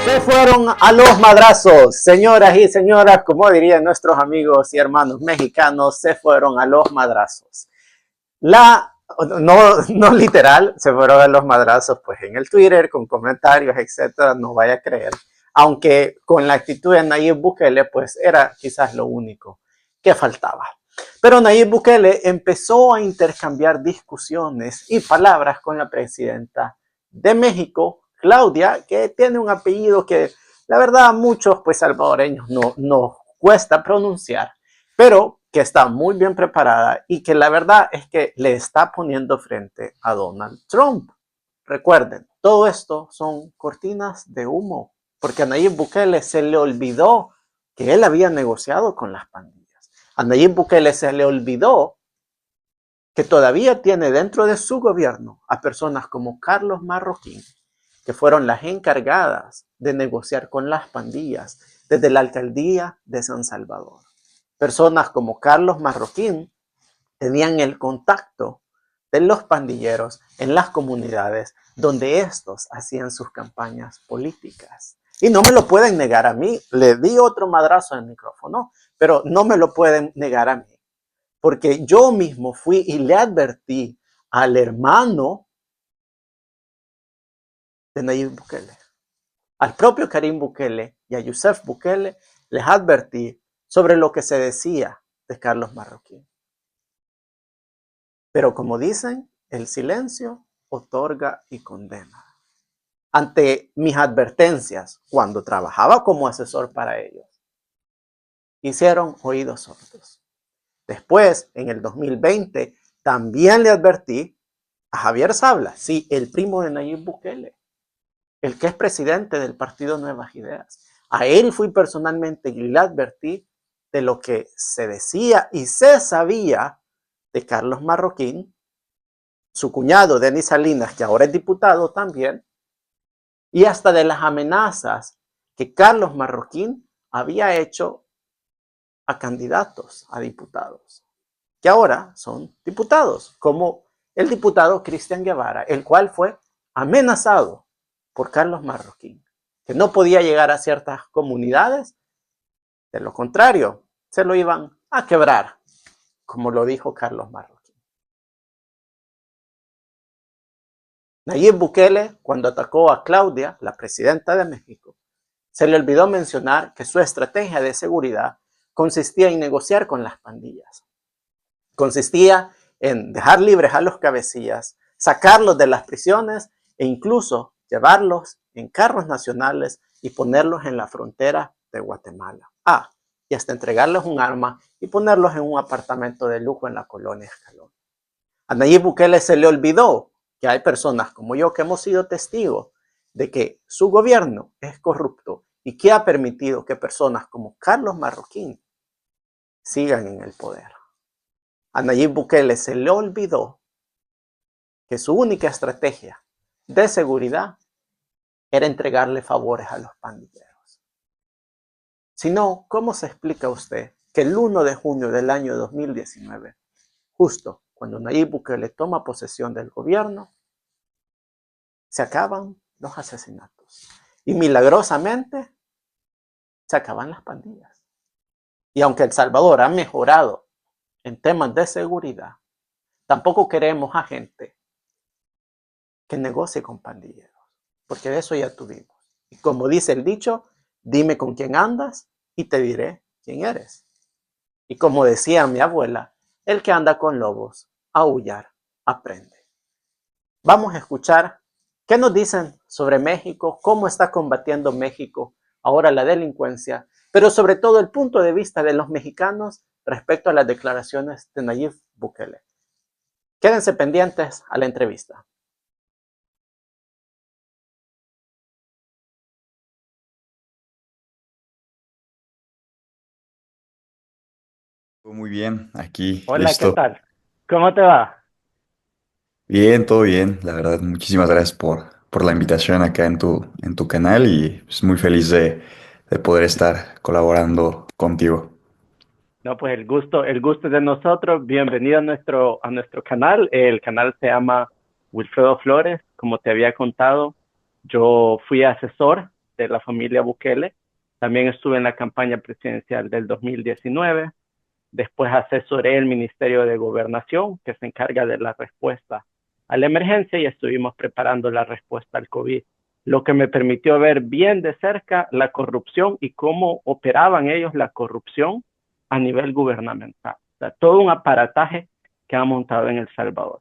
Se fueron a los madrazos, señoras y señoras, como dirían nuestros amigos y hermanos mexicanos, se fueron a los madrazos. No literal, se fueron a los madrazos, pues en el Twitter, con comentarios, etcétera, no vaya a creer. Aunque con la actitud de Nayib Bukele, pues era quizás lo único que faltaba. Pero Nayib Bukele empezó a intercambiar discusiones y palabras con la presidenta de México, Claudia, que tiene un apellido que la verdad a muchos pues salvadoreños no cuesta pronunciar, pero que está muy bien preparada y que la verdad es que le está poniendo frente a Donald Trump. Recuerden, todo esto son cortinas de humo, porque a Nayib Bukele se le olvidó que él había negociado con las pandillas. A Nayib Bukele se le olvidó que todavía tiene dentro de su gobierno a personas como Carlos Marroquín, que fueron las encargadas de negociar con las pandillas desde la alcaldía de San Salvador. Personas como Carlos Marroquín tenían el contacto de los pandilleros en las comunidades donde estos hacían sus campañas políticas. Y no me lo pueden negar a mí. Le di otro madrazo al micrófono, pero no me lo pueden negar a mí. Porque yo mismo fui y le advertí al hermano de Nayib Bukele, al propio Karim Bukele y a Yusef Bukele, les advertí sobre lo que se decía de Carlos Marroquín. Pero como dicen, el silencio otorga y condena. Ante mis advertencias, cuando trabajaba como asesor para ellos, hicieron oídos sordos. Después, en el 2020, también le advertí a Javier Sabla, sí, el primo de Nayib Bukele, el que es presidente del partido Nuevas Ideas. A él fui personalmente y le advertí de lo que se decía y se sabía de Carlos Marroquín, su cuñado Denis Salinas, que ahora es diputado también, y hasta de las amenazas que Carlos Marroquín había hecho a candidatos a diputados, que ahora son diputados, como el diputado Cristian Guevara, el cual fue amenazado por Carlos Marroquín, que no podía llegar a ciertas comunidades, de lo contrario, se lo iban a quebrar, como lo dijo Carlos Marroquín. Nayib Bukele, cuando atacó a Claudia, la presidenta de México, se le olvidó mencionar que su estrategia de seguridad consistía en negociar con las pandillas. Consistía en dejar libres a los cabecillas, sacarlos de las prisiones e incluso llevarlos en carros nacionales y ponerlos en la frontera de Guatemala. Y hasta entregarles un arma y ponerlos en un apartamento de lujo en la colonia Escalón. A Nayib Bukele se le olvidó que hay personas como yo que hemos sido testigos de que su gobierno es corrupto y que ha permitido que personas como Carlos Marroquín sigan en el poder. A Nayib Bukele se le olvidó que su única estrategia de seguridad era entregarle favores a los pandilleros. Si no, ¿cómo se explica usted que el 1 de junio del año 2019, justo cuando Nayib Bukele toma posesión del gobierno, se acaban los asesinatos y milagrosamente se acaban las pandillas? Y aunque El Salvador ha mejorado en temas de seguridad, tampoco queremos a gente que negocie con pandilleros, porque de eso ya tuvimos. Y como dice el dicho, dime con quién andas y te diré quién eres. Y como decía mi abuela, el que anda con lobos, a aullar aprende. Vamos a escuchar qué nos dicen sobre México, cómo está combatiendo México ahora la delincuencia, pero sobre todo el punto de vista de los mexicanos respecto a las declaraciones de Nayib Bukele. Quédense pendientes a la entrevista. Muy bien, aquí Hola, ¿qué listo. tal? ¿Cómo te va? Bien, todo bien. La verdad, muchísimas gracias por la invitación acá en tu canal y pues, muy feliz de poder estar colaborando contigo. No, pues el gusto es de nosotros. Bienvenido a nuestro canal. El canal se llama Wilfredo Flores. Como te había contado, yo fui asesor de la familia Bukele. También estuve en la campaña presidencial del 2019. Después asesoré el Ministerio de Gobernación, que se encarga de la respuesta a la emergencia, y estuvimos preparando la respuesta al COVID, lo que me permitió ver bien de cerca la corrupción y cómo operaban ellos la corrupción a nivel gubernamental. O sea, todo un aparataje que han montado en El Salvador.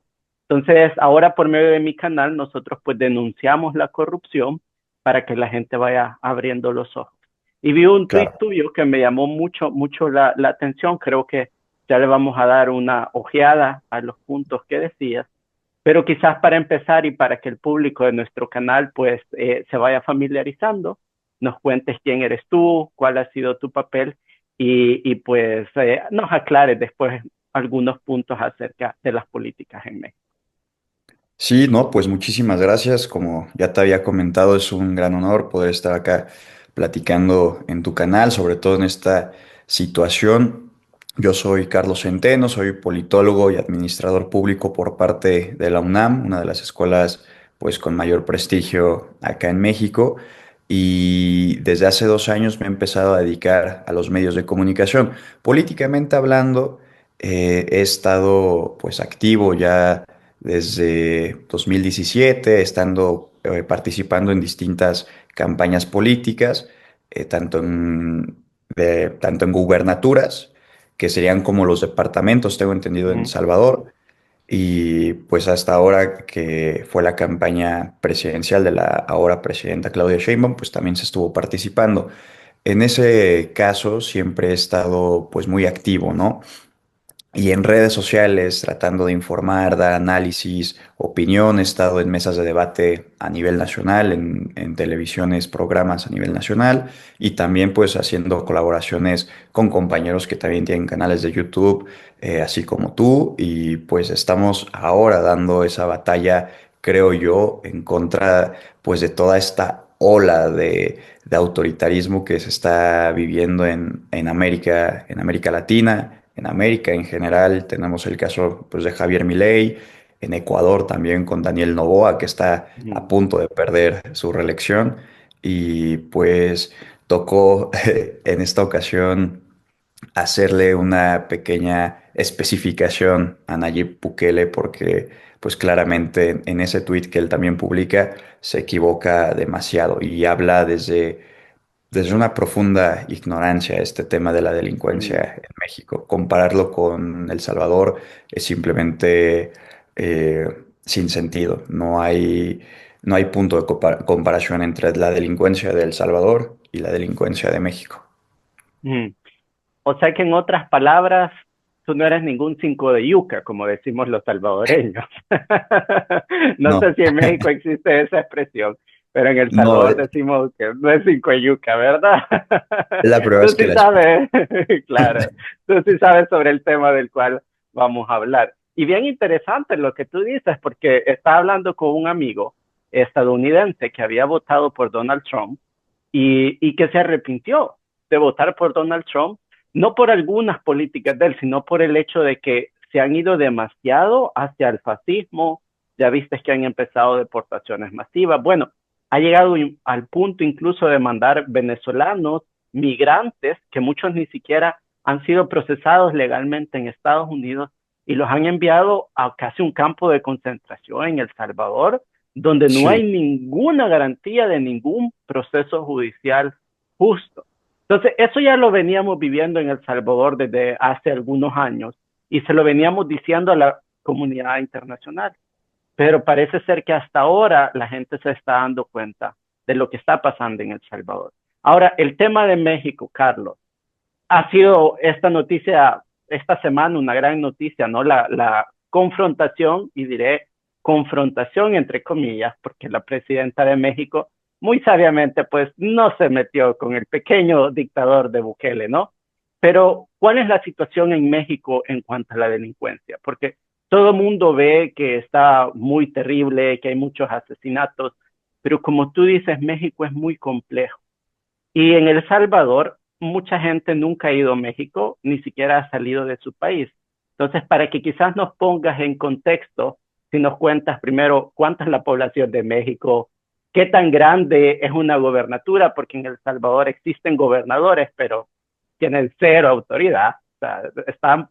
Entonces, ahora por medio de mi canal, nosotros pues denunciamos la corrupción para que la gente vaya abriendo los ojos. Y vi un tuit Claro. tuyo que me llamó mucho la atención. Creo que ya le vamos a dar una ojeada a los puntos que decías, pero quizás para empezar y para que el público de nuestro canal pues se vaya familiarizando, nos cuentes quién eres tú, cuál ha sido tu papel y pues nos aclares después algunos puntos acerca de las políticas en México. Sí, no, pues muchísimas gracias. Como ya te había comentado, es un gran honor poder estar acá platicando en tu canal, sobre todo en esta situación. Yo soy Carlos Centeno, soy politólogo y administrador público por parte de la UNAM, una de las escuelas pues con mayor prestigio acá en México. Y desde hace 2 años me he empezado a dedicar a los medios de comunicación. Políticamente hablando, he estado pues activo ya desde 2017, estando participando en distintas campañas políticas, tanto en gubernaturas, que serían como los departamentos, tengo entendido, en El Mm, Salvador, y pues hasta ahora que fue la campaña presidencial de la ahora presidenta Claudia Sheinbaum, pues también se estuvo participando. En ese caso siempre he estado pues muy activo, ¿no? Y en redes sociales, tratando de informar, dar análisis, opinión, he estado en mesas de debate a nivel nacional, en televisiones, programas a nivel nacional, y también pues haciendo colaboraciones con compañeros que también tienen canales de YouTube, así como tú, y pues estamos ahora dando esa batalla, creo yo, en contra pues de toda esta ola de autoritarismo que se está viviendo en América Latina, en América en general. Tenemos el caso pues, de Javier Milei, en Ecuador también con Daniel Noboa, que está a mm, punto de perder su reelección. Y pues tocó en esta ocasión hacerle una pequeña especificación a Nayib Bukele porque pues claramente en ese tweet que él también publica se equivoca demasiado y habla desde una profunda ignorancia este tema de la mm, delincuencia en México. Compararlo con El Salvador es simplemente sin sentido. No hay punto de comparación entre la delincuencia de El Salvador y la delincuencia de México. mm. O sea que en otras palabras, tú no eres ningún cinco de yuca, como decimos los salvadoreños. No No, sé si en México existe esa expresión, pero en El no, Salvador decimos que no es cinco de yuca, ¿verdad? la primera Tú vez que sí la escucho. sabes, claro, tú sí sabes sobre el tema del cual vamos a hablar. Y bien interesante lo que tú dices, porque estaba hablando con un amigo estadounidense que había votado por Donald Trump y que se arrepintió de votar por Donald Trump, no por algunas políticas de él, sino por el hecho de que se han ido demasiado hacia el fascismo. Ya viste que han empezado deportaciones masivas. Bueno, ha llegado al punto incluso de mandar venezolanos, migrantes, que muchos ni siquiera han sido procesados legalmente en Estados Unidos y los han enviado a casi un campo de concentración en El Salvador, donde no hay Sí, ninguna garantía de ningún proceso judicial justo. Entonces, eso ya lo veníamos viviendo en El Salvador desde hace algunos años y se lo veníamos diciendo a la comunidad internacional. Pero parece ser que hasta ahora la gente se está dando cuenta de lo que está pasando en El Salvador. Ahora, el tema de México, Carlos, ha sido esta noticia, esta semana, una gran noticia, ¿no? La confrontación, y diré confrontación entre comillas, porque la presidenta de México muy sabiamente pues no se metió con el pequeño dictador de Bukele, ¿no? Pero, ¿cuál es la situación en México en cuanto a la delincuencia? Porque todo el mundo ve que está muy terrible, que hay muchos asesinatos, pero como tú dices, México es muy complejo. Y en El Salvador, mucha gente nunca ha ido a México, ni siquiera ha salido de su país. Entonces, para que quizás nos pongas en contexto, si nos cuentas primero cuánta es la población de México, qué tan grande es una gobernatura, porque en El Salvador existen gobernadores, pero tienen cero autoridad, o sea, están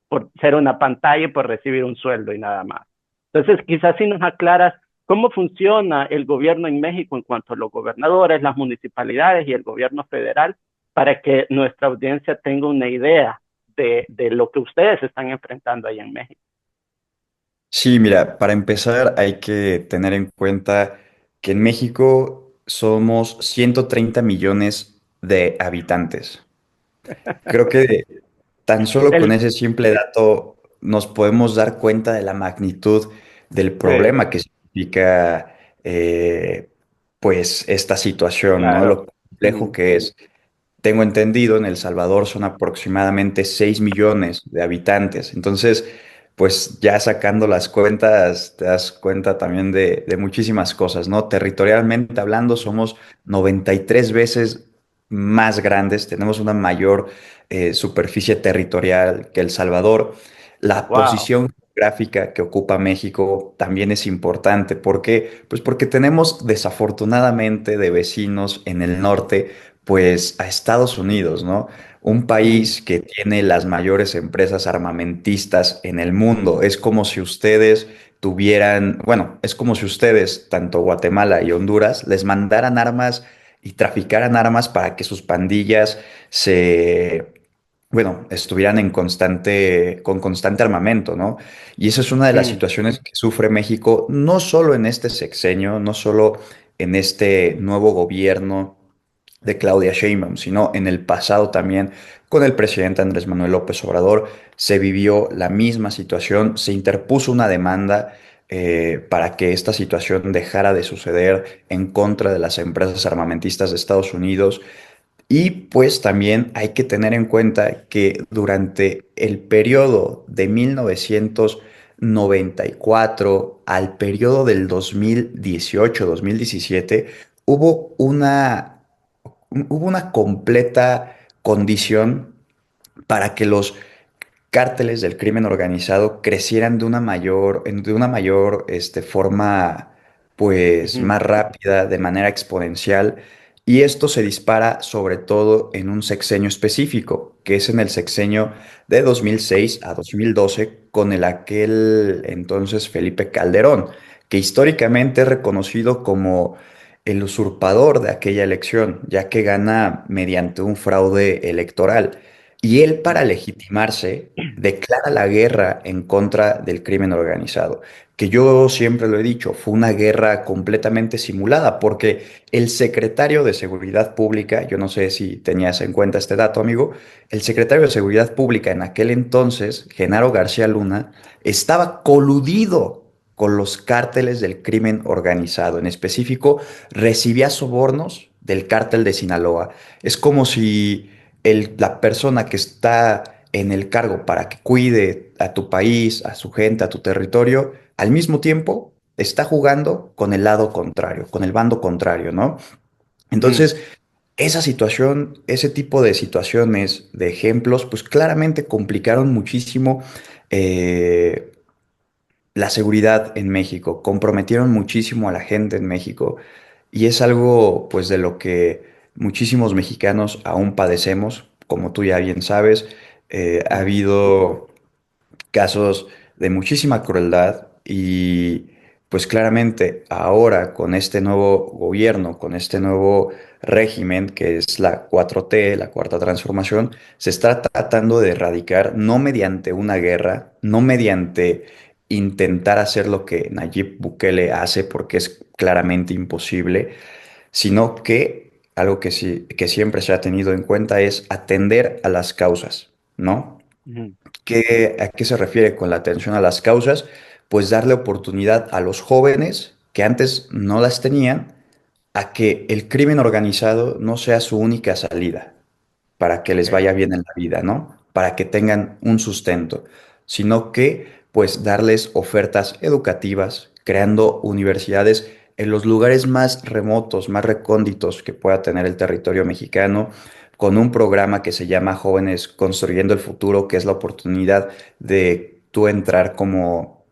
por ser una pantalla y por recibir un sueldo y nada más. Entonces, quizás si nos aclaras cómo funciona el gobierno en México en cuanto a los gobernadores, las municipalidades y el gobierno federal, para que nuestra audiencia tenga una idea de lo que ustedes están enfrentando ahí en México. Sí, mira, para empezar hay que tener en cuenta que en México somos 130 millones de habitantes. Creo que tan solo con El, ese simple dato nos podemos dar cuenta de la magnitud del sí, problema que significa pues esta situación, ¿no? claro. Lo complejo Ujú. que es. Tengo entendido, en El Salvador son aproximadamente 6 millones de habitantes. Entonces, pues ya sacando las cuentas, te das cuenta también de muchísimas cosas, ¿no? Territorialmente hablando, somos 93 veces más grandes, tenemos una mayor superficie territorial que El Salvador. La Wow. posición geográfica que ocupa México también es importante. ¿Por qué? Pues porque tenemos desafortunadamente de vecinos en el norte pues a Estados Unidos, ¿no? Un Ujú. país que tiene las mayores empresas armamentistas en el mundo. Es como si ustedes tuvieran, bueno, es como si ustedes, tanto Guatemala y Honduras, les mandaran armas y traficaran armas para que sus pandillas se, bueno, estuvieran en con constante armamento, ¿no? Y esa es una de las Mm, situaciones que sufre México, no solo en este sexenio, no solo en este nuevo gobierno de Claudia Sheinbaum, sino en el pasado también con el presidente Andrés Manuel López Obrador se vivió la misma situación, se interpuso una demanda para que esta situación dejara de suceder en contra de las empresas armamentistas de Estados Unidos. Y pues también hay que tener en cuenta que durante el periodo de 1994 al periodo del 2018-2017 hubo hubo una completa condición para que los cárteles del crimen organizado crecieran de una mayor forma, pues, ujú, más rápida, de manera exponencial. Y esto se dispara sobre todo en un sexenio específico, que es en el sexenio de 2006 a 2012, con el aquel entonces Felipe Calderón, que históricamente es reconocido como el usurpador de aquella elección, ya que gana mediante un fraude electoral. Y él, para ujú, legitimarse, declara la guerra en contra del crimen organizado, que yo siempre lo he dicho, fue una guerra completamente simulada, porque el secretario de Seguridad Pública, yo no sé si tenías en cuenta este dato, amigo, el secretario de Seguridad Pública en aquel entonces, Genaro García Luna, estaba coludido con los cárteles del crimen organizado. En específico, recibía sobornos del cártel de Sinaloa. Es como si la persona que está en el cargo para que cuide a tu país, a su gente, a tu territorio, al mismo tiempo está jugando con el lado contrario, con el bando contrario, ¿no? ujú, Entonces, esa situación, ese tipo de situaciones, de ejemplos, pues claramente complicaron muchísimo eh, la seguridad en México, comprometieron muchísimo a la gente en México y es algo pues de lo que muchísimos mexicanos aún padecemos, como tú ya bien sabes, ha ujú, habido casos de muchísima crueldad y pues claramente ahora con este nuevo gobierno, con este nuevo régimen que es la 4T, la Cuarta Transformación, se está tratando de erradicar no mediante una guerra, no mediante intentar hacer lo que Nayib Bukele hace porque es claramente imposible, sino que algo que sí, que siempre se ha tenido en cuenta es atender a las causas, ¿no? ujú, ¿A qué se refiere con la atención a las causas? Pues darle oportunidad a los jóvenes que antes no las tenían a que el crimen organizado no sea su única salida para que les ok, vaya bien en la vida, ¿no? Para que tengan un sustento, sino que pues darles ofertas educativas, creando universidades en los lugares más remotos, más recónditos que pueda tener el territorio mexicano, con un programa que se llama Jóvenes Construyendo el Futuro, que es la oportunidad de tú entrar como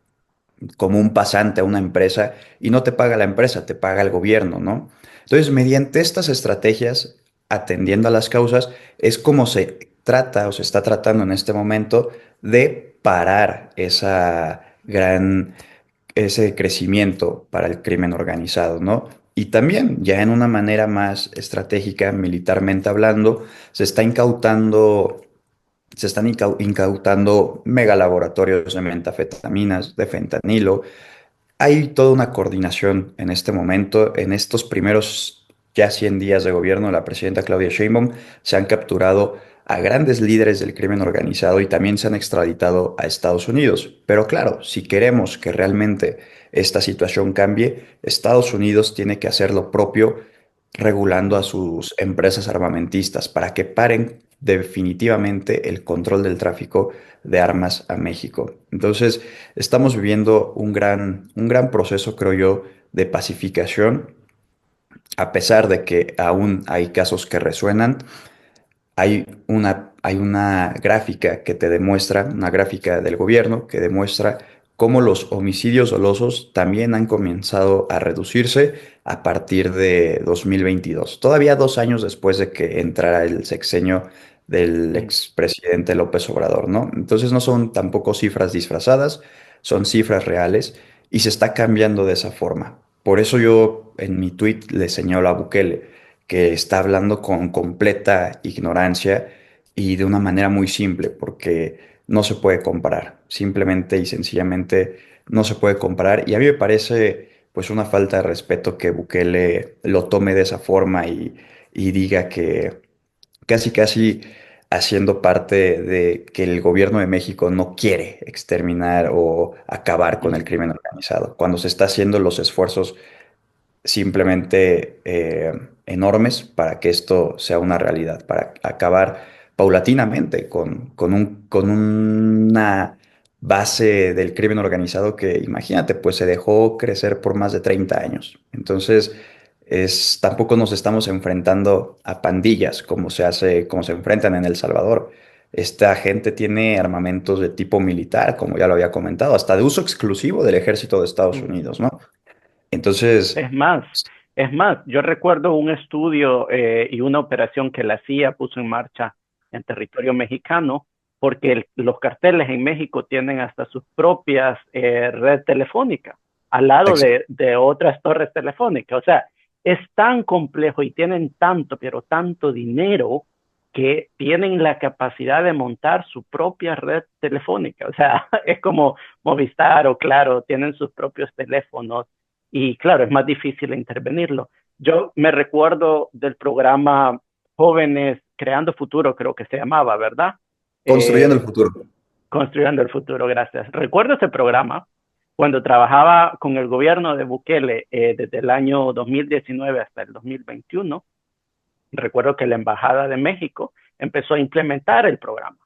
como un pasante a una empresa y no te paga la empresa, te paga el gobierno, ¿no? Entonces, mediante estas estrategias, atendiendo a las causas, es como se trata o se está tratando en este momento de parar ese crecimiento para el crimen organizado, ¿no? Y también, ya en una manera más estratégica, militarmente hablando, se está incautando se están incautando megalaboratorios de metanfetaminas, de fentanilo. Hay toda una coordinación en este momento. En estos primeros ya 100 días de gobierno de la presidenta Claudia Sheinbaum se han capturado a grandes líderes del crimen organizado y también se han extraditado a Estados Unidos. Pero claro, si queremos que realmente esta situación cambie, Estados Unidos tiene que hacer lo propio regulando a sus empresas armamentistas para que paren definitivamente el control del tráfico de armas a México. Entonces, estamos viviendo un gran proceso, creo yo, de pacificación, a pesar de que aún hay casos que resuenan. Hay una gráfica que te demuestra, una gráfica del gobierno que demuestra cómo los homicidios dolosos también han comenzado a reducirse a partir de 2022, todavía 2 años después de que entrara el sexenio del Sí. expresidente López Obrador, ¿no? Entonces no son tampoco cifras disfrazadas, son cifras reales y se está cambiando de esa forma. Por eso yo en mi tweet le señalo a Bukele que está hablando con completa ignorancia y de una manera muy simple, porque no se puede comparar, simplemente y sencillamente no se puede comparar. Y a mí me parece pues una falta de respeto que Bukele lo tome de esa forma y diga que casi casi haciendo parte de que el gobierno de México no quiere exterminar o acabar con el Mm. crimen organizado, cuando se está haciendo los esfuerzos simplemente enormes para que esto sea una realidad, para acabar paulatinamente con una base del crimen organizado que, imagínate, pues se dejó crecer por más de 30 años. Entonces, tampoco nos estamos enfrentando a pandillas como se enfrentan en El Salvador. Esta gente tiene armamentos de tipo militar, como ya lo había comentado, hasta de uso exclusivo del ejército de Estados Ujú. Unidos, ¿no? Entonces, Es más, es más, yo recuerdo un estudio y una operación que la CIA puso en marcha en territorio mexicano, porque los carteles en México tienen hasta sus propias red telefónica, al lado ex- de otras torres telefónicas. O sea, es tan complejo y tienen tanto, pero tanto dinero que tienen la capacidad de montar su propia red telefónica. O sea, es como Movistar o Claro, tienen sus propios teléfonos y claro, es más difícil intervenirlo. Yo me recuerdo del programa Jóvenes Creando Futuro, creo que se llamaba, ¿verdad? construyendo el Eh, futuro. Construyendo el Futuro, gracias. Recuerdo ese programa cuando trabajaba con el gobierno de Bukele desde el año 2019 hasta el 2021. Recuerdo que la Embajada de México empezó a implementar el programa,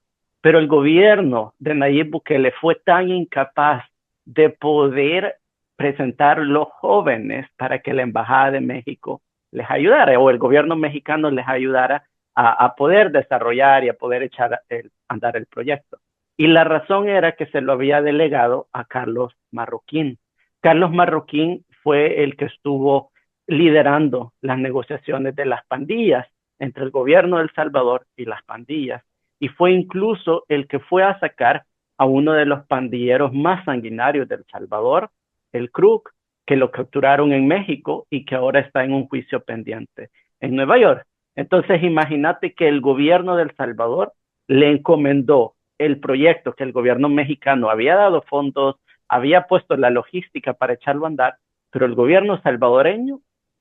pero el gobierno de Nayib Bukele fue tan incapaz de poder presentar los jóvenes para que la Embajada de México les ayudara o el gobierno mexicano les ayudara a poder desarrollar y a poder echar andar el proyecto. Y la razón era que se lo había delegado a Carlos Marroquín. Carlos Marroquín fue el que estuvo liderando las negociaciones de las pandillas entre el gobierno de El Salvador y las pandillas. Y fue incluso el que fue a sacar a uno de los pandilleros más sanguinarios de El Salvador, el Krug, que lo capturaron en México y que ahora está en un juicio pendiente en Nueva York. Entonces, imagínate que el gobierno de El Salvador le encomendó el proyecto que el gobierno mexicano había dado fondos, había puesto la logística para echarlo a andar, pero el gobierno salvadoreño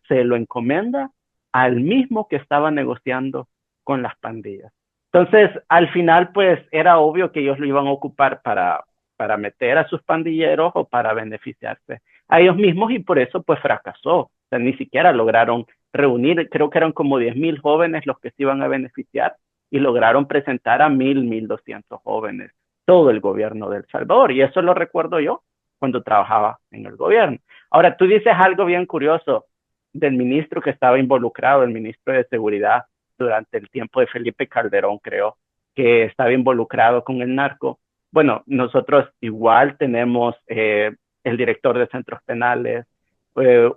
se lo encomienda al mismo que estaba negociando con las pandillas. Entonces, al final, pues era obvio que ellos lo iban a ocupar para meter a sus pandilleros o para beneficiarse a ellos mismos y por eso pues fracasó. O sea, ni siquiera lograron reunir, creo que eran como 10,000 jóvenes los que se iban a beneficiar y lograron presentar a 1,200 jóvenes, todo el gobierno de El Salvador. Y eso lo recuerdo yo cuando trabajaba en el gobierno. Ahora, tú dices algo bien curioso del ministro que estaba involucrado, el ministro de Seguridad, durante el tiempo de Felipe Calderón, creo, que estaba involucrado con el narco. Bueno, nosotros igual tenemos el director de centros penales,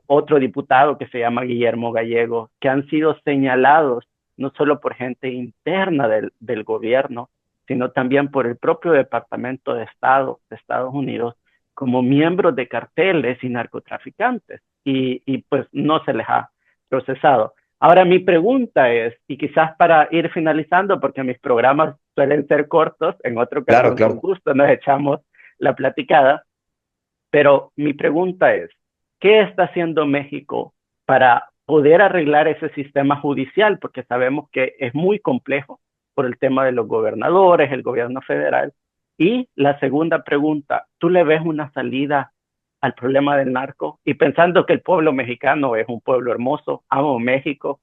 otro diputado que se llama Guillermo Gallego, que han sido señalados no solo por gente interna del gobierno, sino también por el propio Departamento de Estado de Estados Unidos como miembros de carteles y narcotraficantes, y pues no se les ha procesado. Ahora mi pregunta es, y quizás para ir finalizando, porque mis programas suelen ser cortos, en otra Claro, ocasión con claro. gusto nos echamos la platicada, pero mi pregunta es, ¿qué está haciendo México para poder arreglar ese sistema judicial? Porque sabemos que es muy complejo por el tema de los gobernadores, el gobierno federal. Y la segunda pregunta, ¿tú le ves una salida al problema del narco? Y pensando que el pueblo mexicano es un pueblo hermoso, amo México,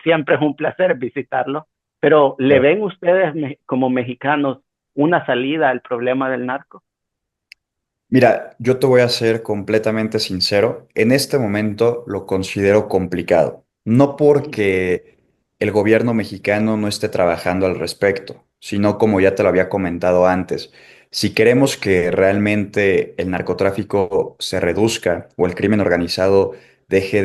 siempre es un placer visitarlo, pero ¿le Claro. ven ustedes como mexicanos una salida al problema del narco? Mira, yo te voy a ser completamente sincero. En este momento lo considero complicado. No porque el gobierno mexicano no esté trabajando al respecto, sino como ya te lo había comentado antes, si queremos que realmente el narcotráfico se reduzca o el crimen organizado deje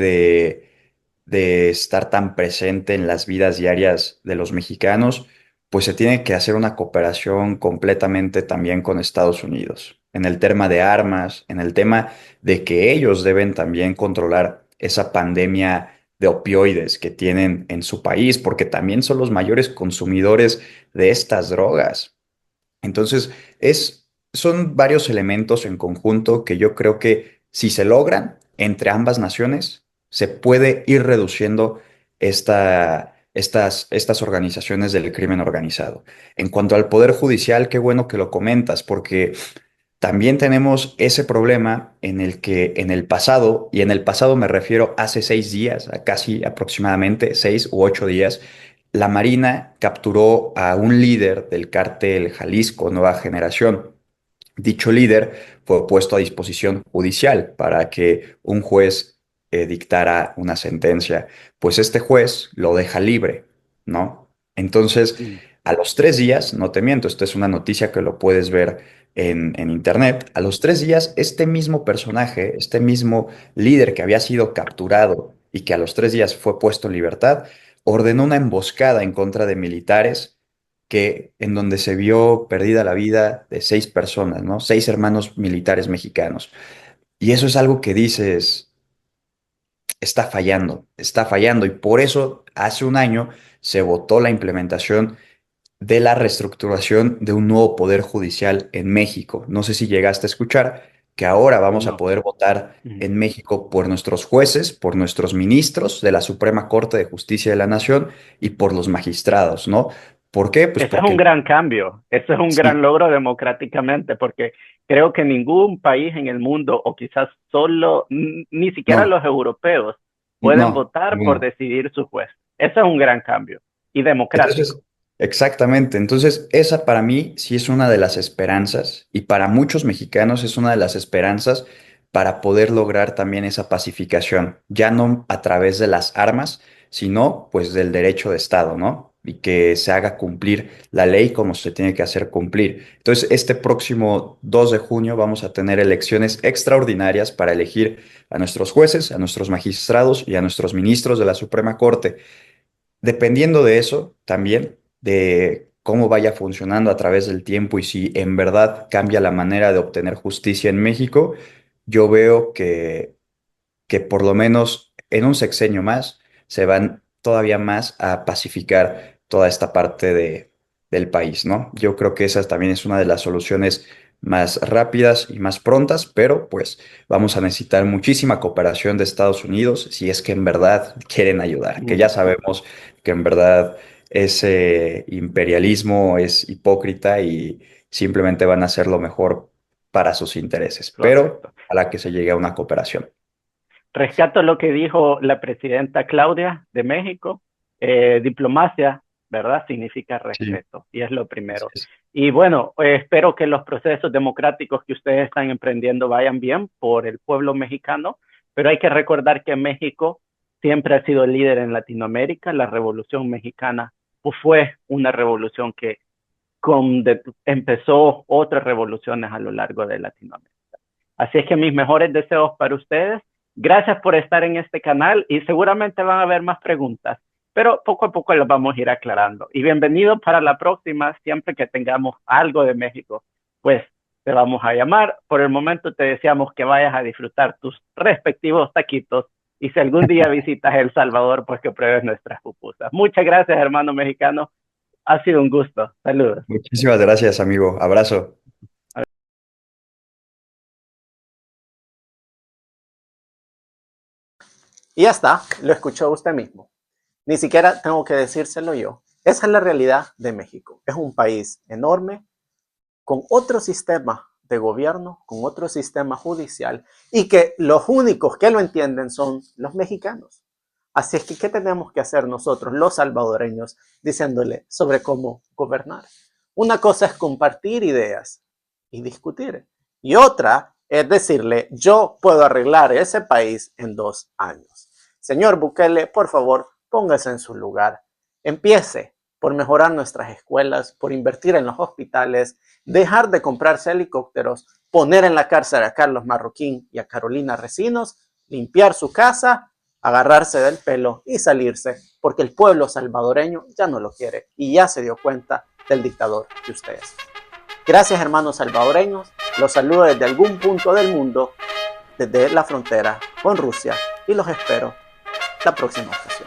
de estar tan presente en las vidas diarias de los mexicanos, pues se tiene que hacer una cooperación completamente también con Estados Unidos, en el tema de armas, en el tema de que ellos deben también controlar esa pandemia de opioides que tienen en su país, porque también son los mayores consumidores de estas drogas. Entonces, son varios elementos en conjunto que yo creo que si se logran entre ambas naciones, se puede ir reduciendo estas organizaciones del crimen organizado. En cuanto al Poder Judicial, qué bueno que lo comentas, porque también tenemos ese problema en el que en el pasado, y en el pasado me refiero hace 6 días, a casi aproximadamente 6 u 8 días, la Marina capturó a un líder del cártel Jalisco Nueva Generación. Dicho líder fue puesto a disposición judicial para que un juez dictara una sentencia. Pues este juez lo deja libre, ¿no? Entonces, Mm. a los 3 días, no te miento, esta es una noticia que lo puedes ver en internet, a los 3 días, este mismo personaje, este mismo líder que había sido capturado y que a los 3 días fue puesto en libertad, ordenó una emboscada en contra de militares en donde se vio perdida la vida de 6 personas, ¿no? 6 hermanos militares mexicanos. Y eso es algo que dices, está fallando. Y por eso hace un año se votó la implementación de la reestructuración de un nuevo poder judicial en México. No sé si llegaste a escuchar que ahora vamos a No. poder votar Mm. en México por nuestros jueces, por nuestros ministros de la Suprema Corte de Justicia de la Nación y por los magistrados, ¿no? ¿Por qué? Pues Ese es un porque gran cambio, eso es un gran sí, logro democráticamente, porque creo que ningún país en el mundo, o quizás solo, ni siquiera no, los europeos, pueden no, votar por ninguno. decidir su juez. Eso es un gran cambio y democrático. Entonces, exactamente. Entonces, esa para mí sí es una de las esperanzas y para muchos mexicanos es una de las esperanzas para poder lograr también esa pacificación, ya no a través de las armas, sino pues del derecho de Estado, ¿no? Y que se haga cumplir la ley como se tiene que hacer cumplir. Entonces, este próximo 2 de junio vamos a tener elecciones extraordinarias para elegir a nuestros jueces, a nuestros magistrados y a nuestros ministros de la Suprema Corte. Dependiendo de eso, también, de cómo vaya funcionando a través del tiempo y si en verdad cambia la manera de obtener justicia en México, yo veo que por lo menos en un sexenio más se van todavía más a pacificar toda esta parte del país, ¿no? Yo creo que esa también es una de las soluciones más rápidas y más prontas, pero pues vamos a necesitar muchísima cooperación de Estados Unidos si es que en verdad quieren ayudar, que ya Mm, sabemos que en verdad ese imperialismo es hipócrita y simplemente van a hacer lo mejor para sus intereses, pero correcto. a la que se llegue a una cooperación. Rescato lo que dijo la presidenta Claudia de México, diplomacia, ¿verdad? Significa Sí, respeto y es lo así primero. es. Y bueno, espero que los procesos democráticos que ustedes están emprendiendo vayan bien por el pueblo mexicano, pero hay que recordar que México siempre ha sido líder en Latinoamérica. La Revolución Mexicana pues, fue una revolución que empezó otras revoluciones a lo largo de Latinoamérica. Así es que mis mejores deseos para ustedes. Gracias por estar en este canal y seguramente van a haber más preguntas, pero poco a poco las vamos a ir aclarando. Y bienvenido para la próxima, siempre que tengamos algo de México, pues te vamos a llamar. Por el momento te deseamos que vayas a disfrutar tus respectivos taquitos y si algún día visitas El Salvador, pues que pruebes nuestras pupusas. Muchas gracias, hermano mexicano. Ha sido un gusto. Saludos. Muchísimas gracias, amigo. Abrazo. Y ya está, lo escuchó usted mismo. Ni siquiera tengo que decírselo yo. Esa es la realidad de México. Es un país enorme, con otro sistema de gobierno, con otro sistema judicial, y que los únicos que lo entienden son los mexicanos. Así es que, ¿qué tenemos que hacer nosotros, los salvadoreños, diciéndole sobre cómo gobernar? Una cosa es compartir ideas y discutir, y otra es decirle, yo puedo arreglar ese país en 2 años. Señor Bukele, por favor, póngase en su lugar. Empiece por mejorar nuestras escuelas, por invertir en los hospitales, dejar de comprarse helicópteros, poner en la cárcel a Carlos Marroquín y a Carolina Recinos, limpiar su casa, agarrarse del pelo y salirse, porque el pueblo salvadoreño ya no lo quiere y ya se dio cuenta del dictador que ustedes. Gracias, hermanos salvadoreños. Los saludo desde algún punto del mundo, desde la frontera con Rusia, y los espero la próxima ocasión.